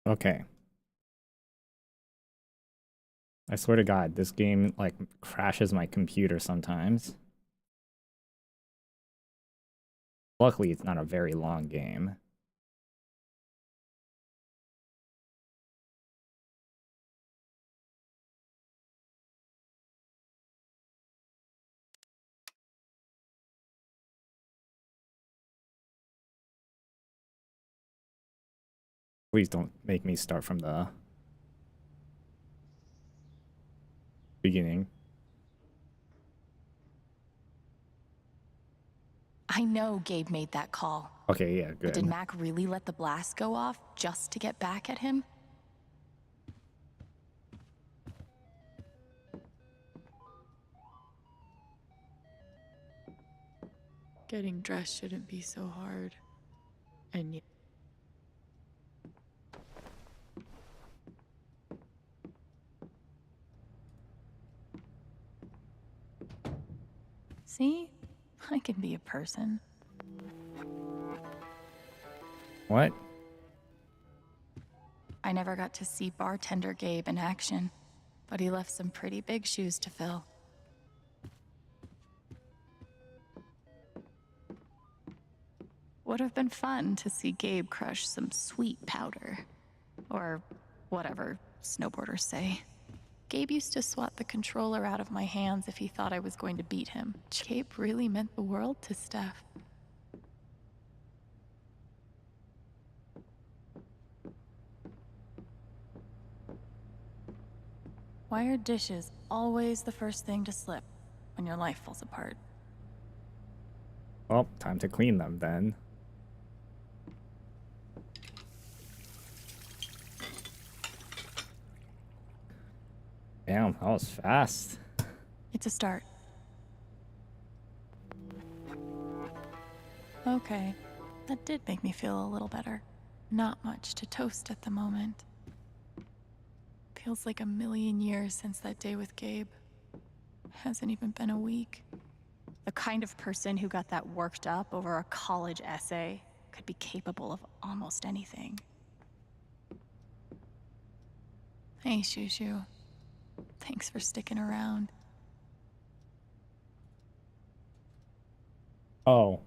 Okay. I swear to God, this game, like, crashes my computer sometimes. Luckily, it's not a very long game. Please don't make me start from the beginning. I know Gabe made that call. Okay, yeah, good. But did Mac really let the blast go off just to get back at him? Getting dressed shouldn't be so hard. And yet... See? I can be a person. What? I never got to see bartender Gabe in action, but he left some pretty big shoes to fill. Would have been fun to see Gabe crush some sweet powder. Or whatever snowboarders say. Gabe used to swat the controller out of my hands if he thought I was going to beat him. Gabe really meant the world to Steph. Why are dishes always the first thing to slip when your life falls apart? Well, time to clean them then. Damn, that was fast. It's a start. Okay, that did make me feel a little better. Not much to toast at the moment. Feels like a million years since that day with Gabe. Hasn't even been a week. The kind of person who got that worked up over a college essay could be capable of almost anything. Hey, Shushu. Thanks for sticking around. Oh.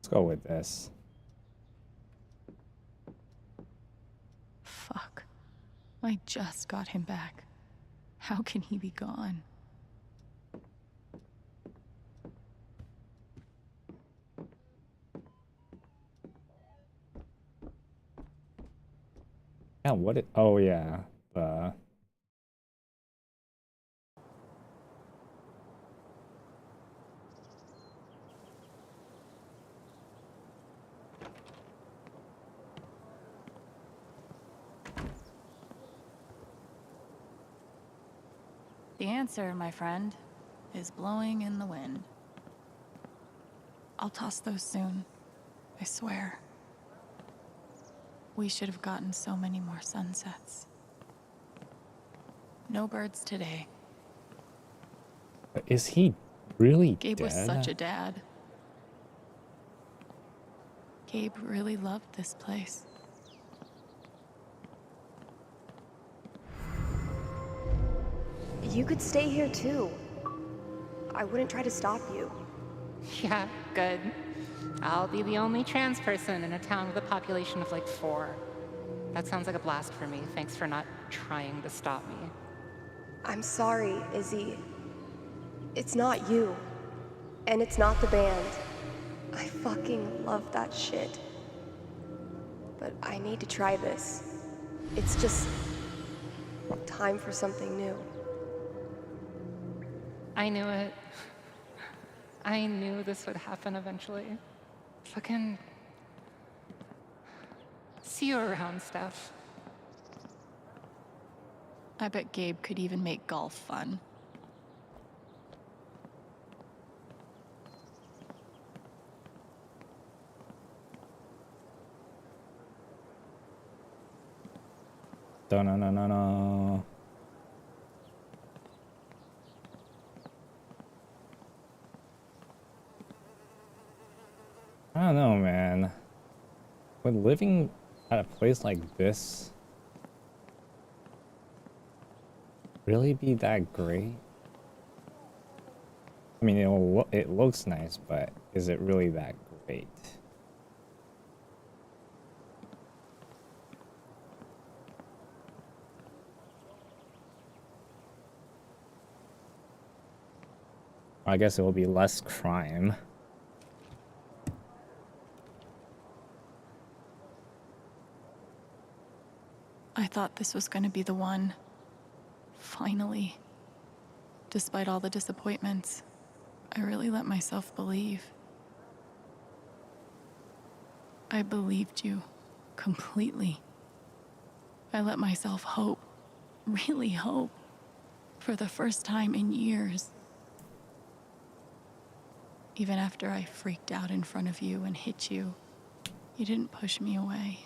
Let's go with this. Fuck. I just got him back. How can he be gone? Yeah, what it, oh yeah, The answer, my friend, is blowing in the wind. I'll toss those soon, I swear. We should have gotten so many more sunsets. No birds today. is he really Gabe dead? was such a dad. Gabe really loved this place. You could stay here too. I wouldn't try to stop you. Yeah, good. I'll be the only trans person in a town with a population of like 4. That sounds like a blast for me. Thanks for not trying to stop me. I'm sorry, Izzy. It's not you. And it's not the band. I fucking love that shit. But I need to try this. It's just time for something new. I knew it. I knew this would happen eventually. Fucking... See you around, Steph. I bet Gabe could even make golf fun. Da-na-na-na-na. I don't know, man. Would living at a place like this really be that great? I mean, it looks nice, but is it really that great? I guess it will be less crime. I thought this was going to be the one. Finally. Despite all the disappointments, I really let myself believe. I believed you completely. I let myself hope, really hope, for the first time in years. Even after I freaked out in front of you and hit you, you didn't push me away.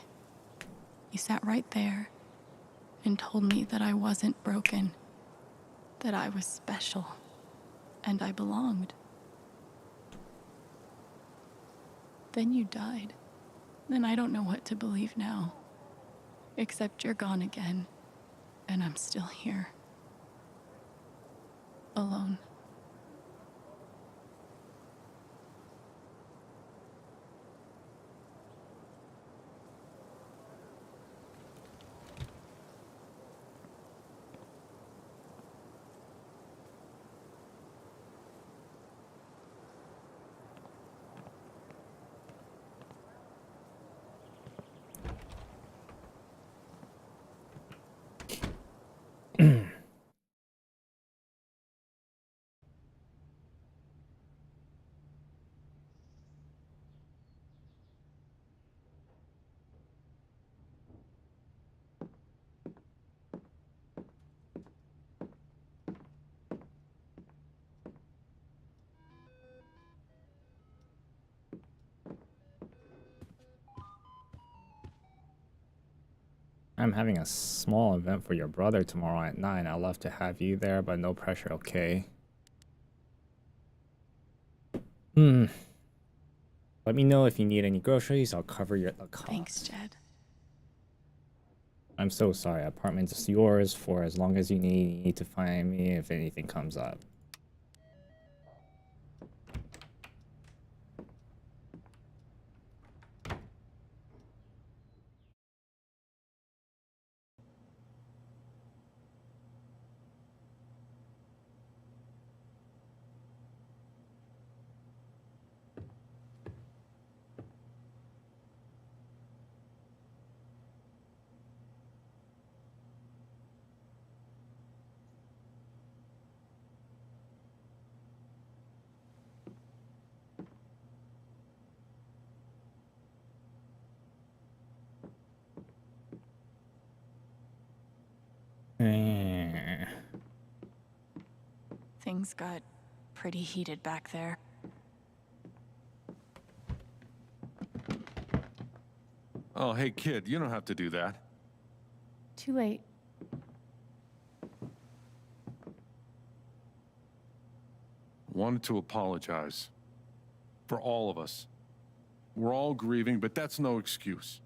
You sat right there and told me that I wasn't broken, that I was special, and I belonged. Then you died. Then I don't know what to believe now. Except you're gone again, and I'm still here. Alone. I'm having a small event for your brother tomorrow at 9. I'd love to have you there, but no pressure, okay? Let me know if you need any groceries. I'll cover the cost. Thanks, Jed. I'm so sorry. Apartment is yours for as long as you need. You need to find me if anything comes up. Things got pretty heated back there. Oh, hey, kid, you don't have to do that. Too late. Wanted to apologize. For all of us. We're all grieving, but that's no excuse.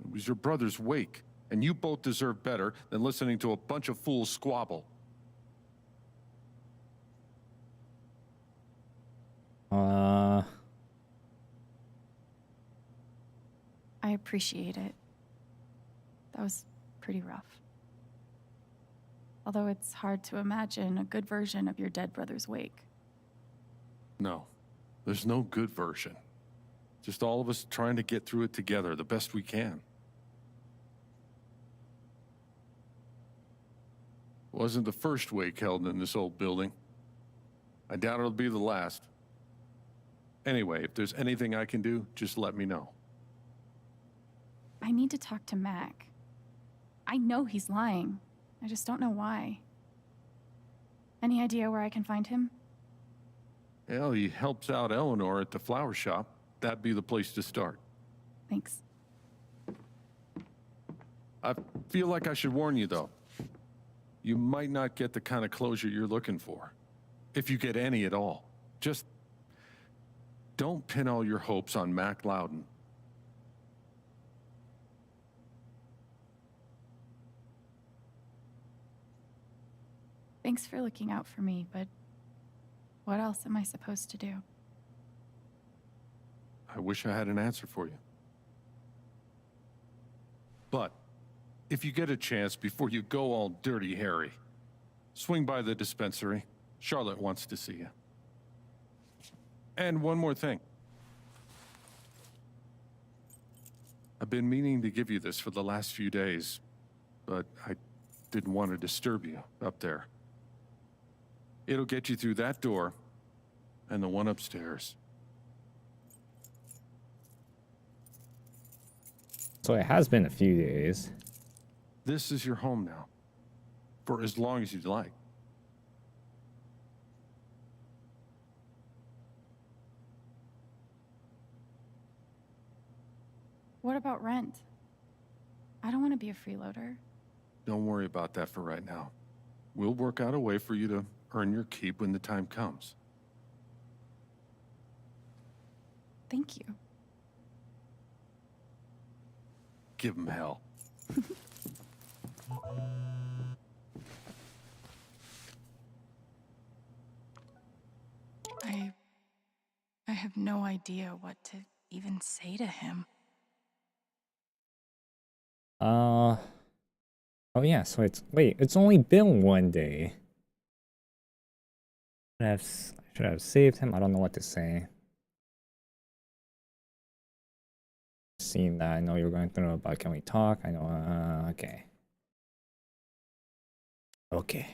It was your brother's wake, and you both deserve better than listening to a bunch of fools squabble. I appreciate it. That was pretty rough. Although it's hard to imagine a good version of your dead brother's wake. No, there's no good version. Just all of us trying to get through it together the best we can. Wasn't the first wake held in this old building. I doubt it'll be the last. Anyway, if there's anything I can do, just let me know. I need to talk to Mac. I know he's lying. I just don't know why. Any idea where I can find him? Well, he helps out Eleanor at the flower shop. That'd be the place to start. Thanks. I feel like I should warn you, though. You might not get the kind of closure you're looking for. If you get any at all. Just don't pin all your hopes on Mac Loudon. Thanks for looking out for me, but what else am I supposed to do? I wish I had an answer for you. But if you get a chance before you go all dirty Harry, swing by the dispensary. Charlotte wants to see you. And one more thing. I've been meaning to give you this for the last few days, but I didn't want to disturb you up there. It'll get you through that door and the one upstairs. So it has been a few days. This is your home now, for as long as you'd like. What about rent? I don't want to be a freeloader. Don't worry about that for right now. We'll work out a way for you to earn your keep when the time comes. Thank you. Give him hell. I have no idea what to even say to him. Oh yeah, so it's only been one day. I should have saved him. I don't know what to say. Seeing that I know you're going through about can we talk? I know okay. Okay.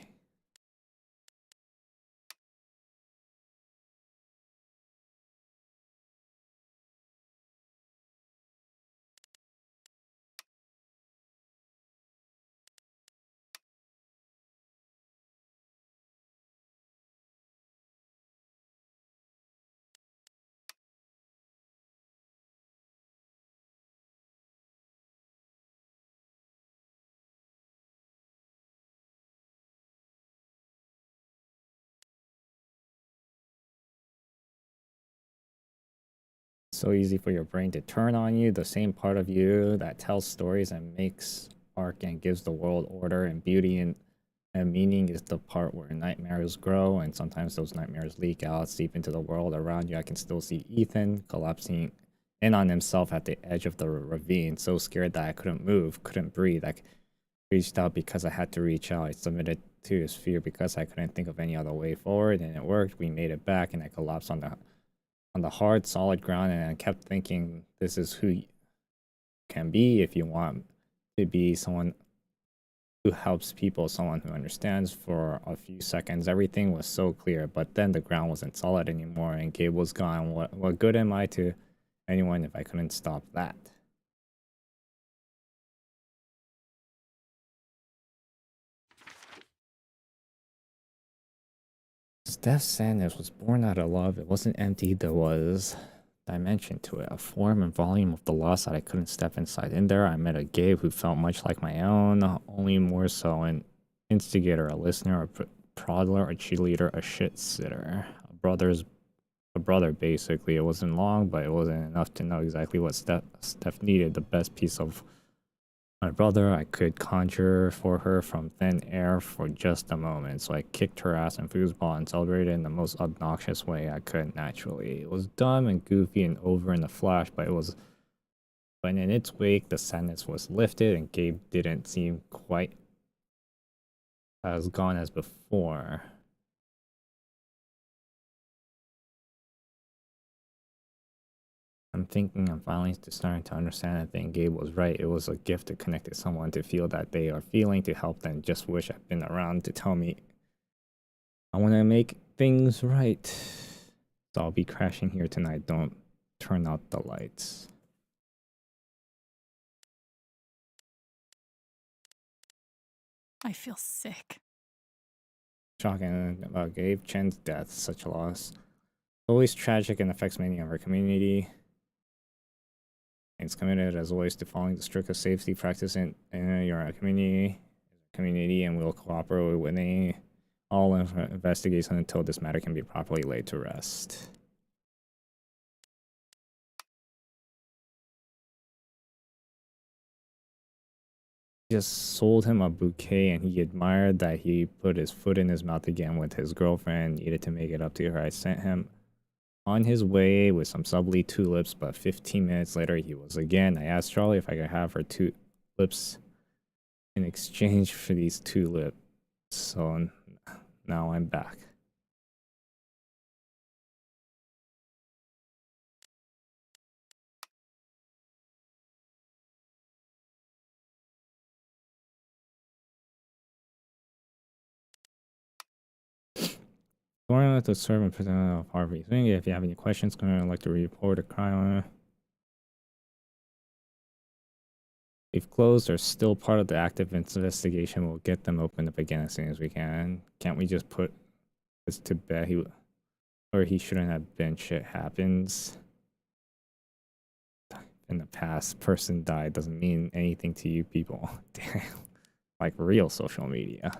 So easy for your brain to turn on you, the same part of you that tells stories and makes arc and gives the world order and beauty and meaning is the part where nightmares grow, and sometimes those nightmares leak out, seep into the world around you. I can still see Ethan collapsing in on himself at the edge of the ravine, so scared that I couldn't move, couldn't breathe. I reached out because I had to reach out. I submitted to his fear because I couldn't think of any other way forward, and it worked. We made it back, and I collapsed on the hard, solid ground, and I kept thinking, this is who you can be if you want to be someone who helps people, someone who understands. For a few seconds, everything was so clear, but then the ground wasn't solid anymore, and Gabe was gone. What good am I to anyone if I couldn't stop that? Death Sadness was born out of love. It wasn't empty. There was dimension to it, a form and volume of the loss that I couldn't step inside. In there, I met a Gabe who felt much like my own, only more so an instigator, a listener, a prodler, a cheerleader, a shit sitter. A brother, basically. It wasn't long, but it wasn't enough to know exactly what Steph needed. The best piece of my brother I could conjure for her from thin air for just a moment. So I kicked her ass in foosball and celebrated in the most obnoxious way I could naturally. It was dumb and goofy and over in a flash, but in its wake the sadness was lifted and Gabe didn't seem quite as gone as before. I'm thinking I'm finally starting to understand that thing. Gabe was right. It was a gift to connect to someone, to feel that they are feeling, to help them. Just wish I'd been around to tell me I want to make things right. So I'll be crashing here tonight. Don't turn out the lights. I feel sick. Shocking about Gabe Chen's death. Such a loss. Always tragic and affects many of our community. It's committed as always to following the strictest safety practice in your community and will cooperate with all investigations until this matter can be properly laid to rest. Just sold him a bouquet and he admired that he put his foot in his mouth again with his girlfriend, needed to make it up to her. I sent him on his way with some subtly tulips, but 15 minutes later he was again. I asked Charlie if I could have her tulips in exchange for these tulips. So now I'm back. Going to serve and present of Harvey. If you have any questions, going to like to report a crime. We've closed. They're still part of the active investigation. We'll get them opened up again as soon as we can. Can't we just put this to bed? He shouldn't have been. Shit happens. In the past, person died doesn't mean anything to you people. Damn. Like real social media.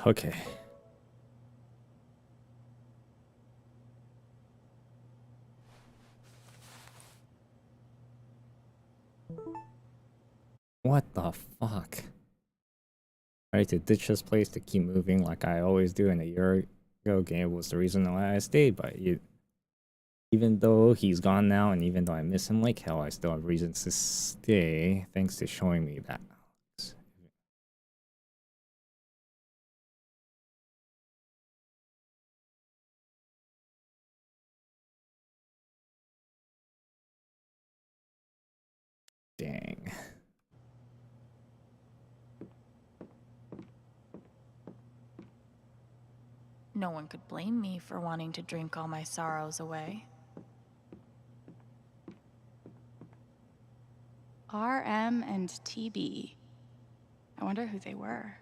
Okay. What the fuck? Ready to ditch this place to keep moving like I always do, and a year ago game was the reason why I stayed, but even though he's gone now and even though I miss him like hell, I still have reasons to stay, thanks to showing me that. Dang. No one could blame me for wanting to drink all my sorrows away. RM and TB. I wonder who they were.